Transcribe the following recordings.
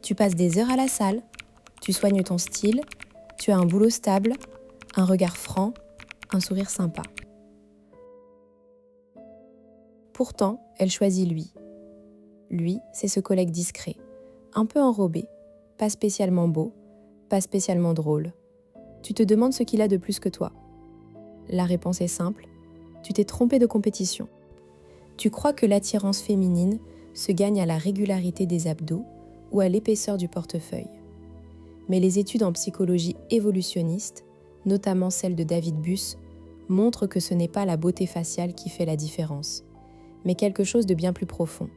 Tu passes des heures à la salle, tu soignes ton style, tu as un boulot stable, un regard franc, un sourire sympa. Pourtant, elle choisit lui. Lui, c'est ce collègue discret, un peu enrobé, pas spécialement beau, pas spécialement drôle. Tu te demandes ce qu'il a de plus que toi. La réponse est simple, tu t'es trompé de compétition. Tu crois que l'attirance féminine se gagne à la régularité des abdos ou à l'épaisseur du portefeuille. Mais les études en psychologie évolutionniste, notamment celle de David Buss, montrent que ce n'est pas la beauté faciale qui fait la différence, mais quelque chose de bien plus profond,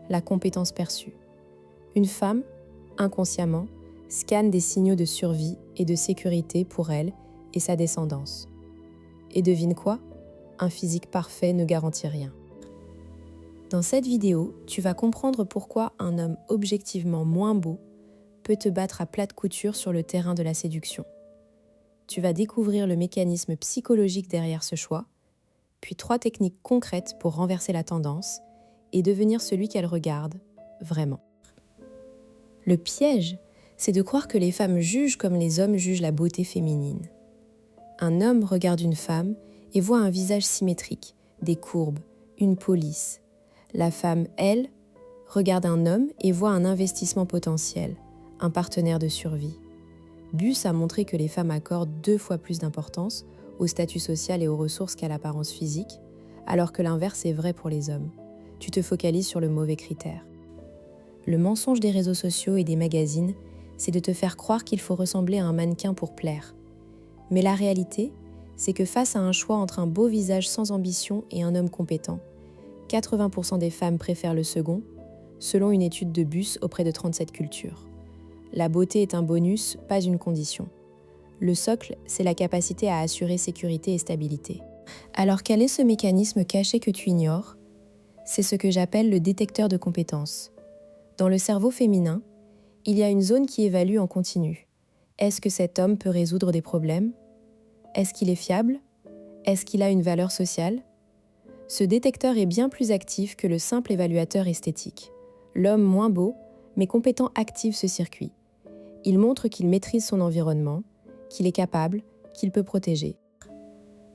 la compétence perçue. Une femme, inconsciemment, scanne des signaux de survie et de sécurité pour elle et sa descendance. Et devine quoi ? Un physique parfait ne garantit rien. Dans cette vidéo, tu vas comprendre pourquoi un homme objectivement moins beau peut te battre à plate couture sur le terrain de la séduction. Tu vas découvrir le mécanisme psychologique derrière ce choix, puis 3 techniques concrètes pour renverser la tendance et devenir celui qu'elle regarde vraiment. Le piège, c'est de croire que les femmes jugent comme les hommes jugent la beauté féminine. Un homme regarde une femme et voit un visage symétrique, des courbes, une police. La femme, elle, regarde un homme et voit un investissement potentiel, un partenaire de survie. Buss a montré que les femmes accordent 2 fois plus d'importance au statut social et aux ressources qu'à l'apparence physique, alors que l'inverse est vrai pour les hommes. Tu te focalises sur le mauvais critère. Le mensonge des réseaux sociaux et des magazines, c'est de te faire croire qu'il faut ressembler à un mannequin pour plaire. Mais la réalité, c'est que face à un choix entre un beau visage sans ambition et un homme compétent, 80% des femmes préfèrent le second, selon une étude de Buss auprès de 37 cultures. La beauté est un bonus, pas une condition. Le socle, c'est la capacité à assurer sécurité et stabilité. Alors quel est ce mécanisme caché que tu ignores ? C'est ce que j'appelle le détecteur de compétences. Dans le cerveau féminin, il y a une zone qui évalue en continu. Est-ce que cet homme peut résoudre des problèmes ? Est-ce qu'il est fiable ? Est-ce qu'il a une valeur sociale ? Ce détecteur est bien plus actif que le simple évaluateur esthétique. L'homme moins beau, mais compétent active ce circuit. Il montre qu'il maîtrise son environnement, qu'il est capable, qu'il peut protéger.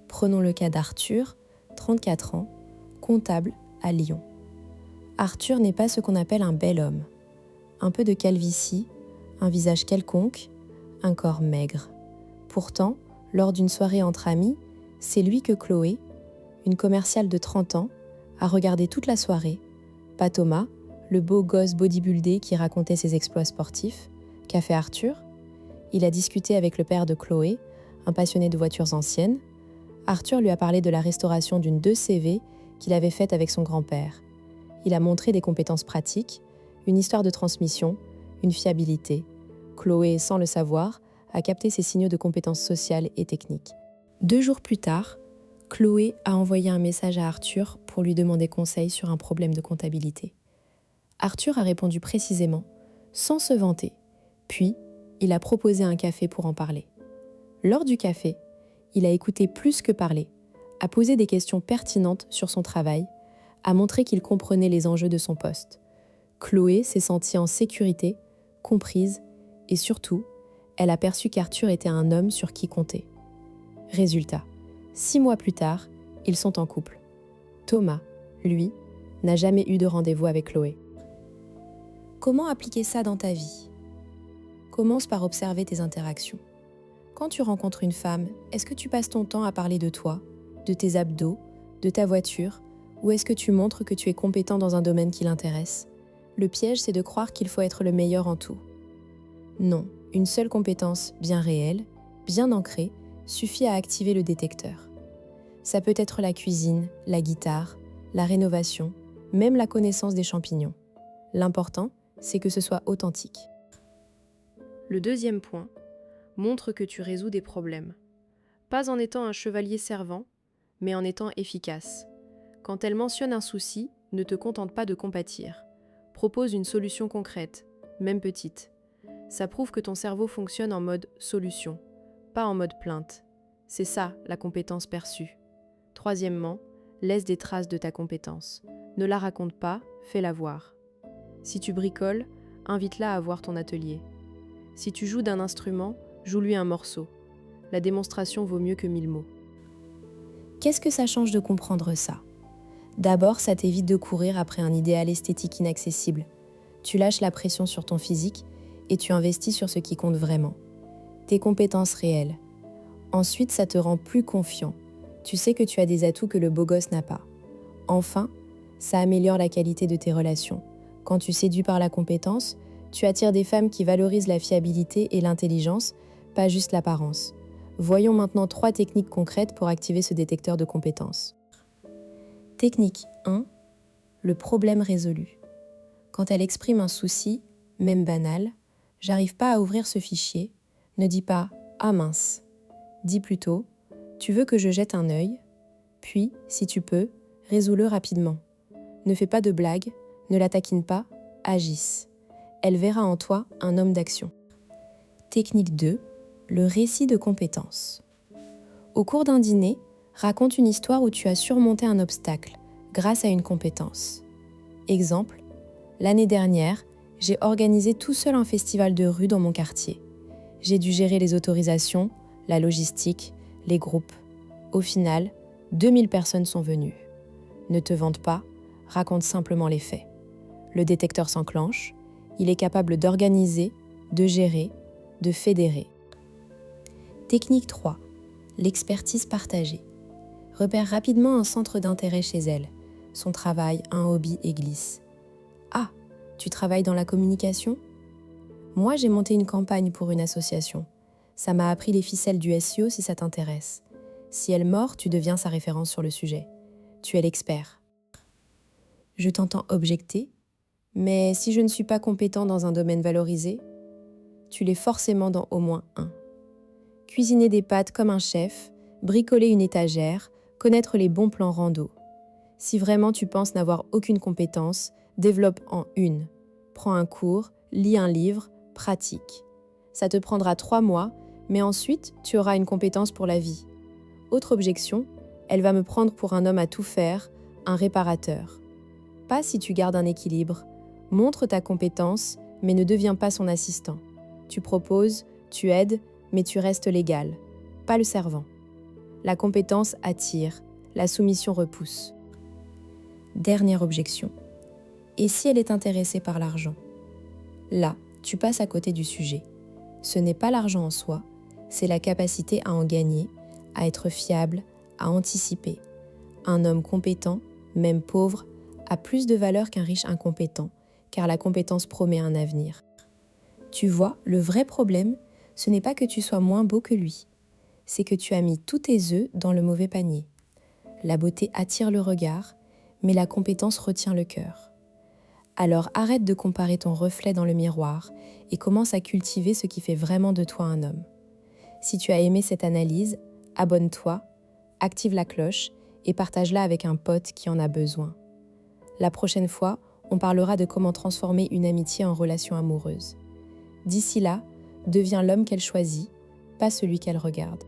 Prenons le cas d'Arthur, 34 ans, comptable à Lyon. Arthur n'est pas ce qu'on appelle un bel homme. Un peu de calvitie, un visage quelconque, un corps maigre. Pourtant, lors d'une soirée entre amis, c'est lui que Chloé, une commerciale de 30 ans, a regardé toute la soirée. Pas Thomas, le beau gosse bodybuildé qui racontait ses exploits sportifs. Qu'a fait Arthur ? Il a discuté avec le père de Chloé, un passionné de voitures anciennes. Arthur lui a parlé de la restauration d'une 2CV qu'il avait faite avec son grand-père. Il a montré des compétences pratiques, une histoire de transmission, une fiabilité. Chloé, sans le savoir, a capté ses signaux de compétences sociales et techniques. 2 jours plus tard, Chloé a envoyé un message à Arthur pour lui demander conseil sur un problème de comptabilité. Arthur a répondu précisément, sans se vanter. Puis, il a proposé un café pour en parler. Lors du café, il a écouté plus que parler, a posé des questions pertinentes sur son travail, a montré qu'il comprenait les enjeux de son poste. Chloé s'est sentie en sécurité, comprise et surtout, elle a perçu qu'Arthur était un homme sur qui compter. Résultat, 6 mois plus tard, ils sont en couple. Thomas, lui, n'a jamais eu de rendez-vous avec Chloé. Comment appliquer ça dans ta vie ? Commence par observer tes interactions. Quand tu rencontres une femme, est-ce que tu passes ton temps à parler de toi, de tes abdos, de ta voiture, ou est-ce que tu montres que tu es compétent dans un domaine qui l'intéresse ? Le piège, c'est de croire qu'il faut être le meilleur en tout. Non, une seule compétence bien réelle, bien ancrée, suffit à activer le détecteur. Ça peut être la cuisine, la guitare, la rénovation, même la connaissance des champignons. L'important, c'est que ce soit authentique. Le deuxième point, montre que tu résous des problèmes. Pas en étant un chevalier servant, mais en étant efficace. Quand elle mentionne un souci, ne te contente pas de compatir. Propose une solution concrète, même petite. Ça prouve que ton cerveau fonctionne en mode solution, pas en mode plainte. C'est ça, la compétence perçue. Troisièmement, laisse des traces de ta compétence. Ne la raconte pas, fais-la voir. Si tu bricoles, invite-la à voir ton atelier. Si tu joues d'un instrument, joue-lui un morceau. La démonstration vaut mieux que 1000 mots. Qu'est-ce que ça change de comprendre ça? D'abord, ça t'évite de courir après un idéal esthétique inaccessible. Tu lâches la pression sur ton physique et tu investis sur ce qui compte vraiment. Tes compétences réelles. Ensuite, ça te rend plus confiant. Tu sais que tu as des atouts que le beau gosse n'a pas. Enfin, ça améliore la qualité de tes relations. Quand tu séduis par la compétence, tu attires des femmes qui valorisent la fiabilité et l'intelligence, pas juste l'apparence. Voyons maintenant 3 techniques concrètes pour activer ce détecteur de compétences. Technique 1. Le problème résolu. Quand elle exprime un souci, même banal, « j'arrive pas à ouvrir ce fichier », ne dis pas « ah mince ». Dis plutôt « tu veux que je jette un œil ?» Puis, si tu peux, résous-le rapidement. Ne fais pas de blagues, ne la taquine pas, agisse. Elle verra en toi un homme d'action. Technique 2. Le récit de compétences. Au cours d'un dîner, raconte une histoire où tu as surmonté un obstacle grâce à une compétence. Exemple, l'année dernière, j'ai organisé tout seul un festival de rue dans mon quartier. J'ai dû gérer les autorisations, la logistique, les groupes. Au final, 2000 personnes sont venues. Ne te vante pas, raconte simplement les faits. Le détecteur s'enclenche, il est capable d'organiser, de gérer, de fédérer. Technique 3. L'expertise partagée. Repère rapidement un centre d'intérêt chez elle, son travail, un hobby et glisse. Ah, tu travailles dans la communication ? Moi, j'ai monté une campagne pour une association. Ça m'a appris les ficelles du SEO si ça t'intéresse. Si elle mord, tu deviens sa référence sur le sujet. Tu es l'expert. Je t'entends objecter, mais si je ne suis pas compétent dans un domaine valorisé, tu l'es forcément dans au moins un. Cuisiner des pâtes comme un chef, bricoler une étagère, connaître les bons plans rando. Si vraiment tu penses n'avoir aucune compétence, développe en une. Prends un cours, lis un livre, pratique. Ça te prendra 3 mois, mais ensuite, tu auras une compétence pour la vie. Autre objection, elle va me prendre pour un homme à tout faire, un réparateur. Pas si tu gardes un équilibre. Montre ta compétence, mais ne deviens pas son assistant. Tu proposes, tu aides, mais tu restes l'égal, pas le servant. La compétence attire, la soumission repousse. Dernière objection. Et si elle est intéressée par l'argent ? Là, tu passes à côté du sujet. Ce n'est pas l'argent en soi, c'est la capacité à en gagner, à être fiable, à anticiper. Un homme compétent, même pauvre, a plus de valeur qu'un riche incompétent, car la compétence promet un avenir. Tu vois, le vrai problème, ce n'est pas que tu sois moins beau que lui, c'est que tu as mis tous tes œufs dans le mauvais panier. La beauté attire le regard, mais la compétence retient le cœur. Alors arrête de comparer ton reflet dans le miroir et commence à cultiver ce qui fait vraiment de toi un homme. Si tu as aimé cette analyse, abonne-toi, active la cloche et partage-la avec un pote qui en a besoin. La prochaine fois, on parlera de comment transformer une amitié en relation amoureuse. D'ici là, deviens l'homme qu'elle choisit, pas celui qu'elle regarde.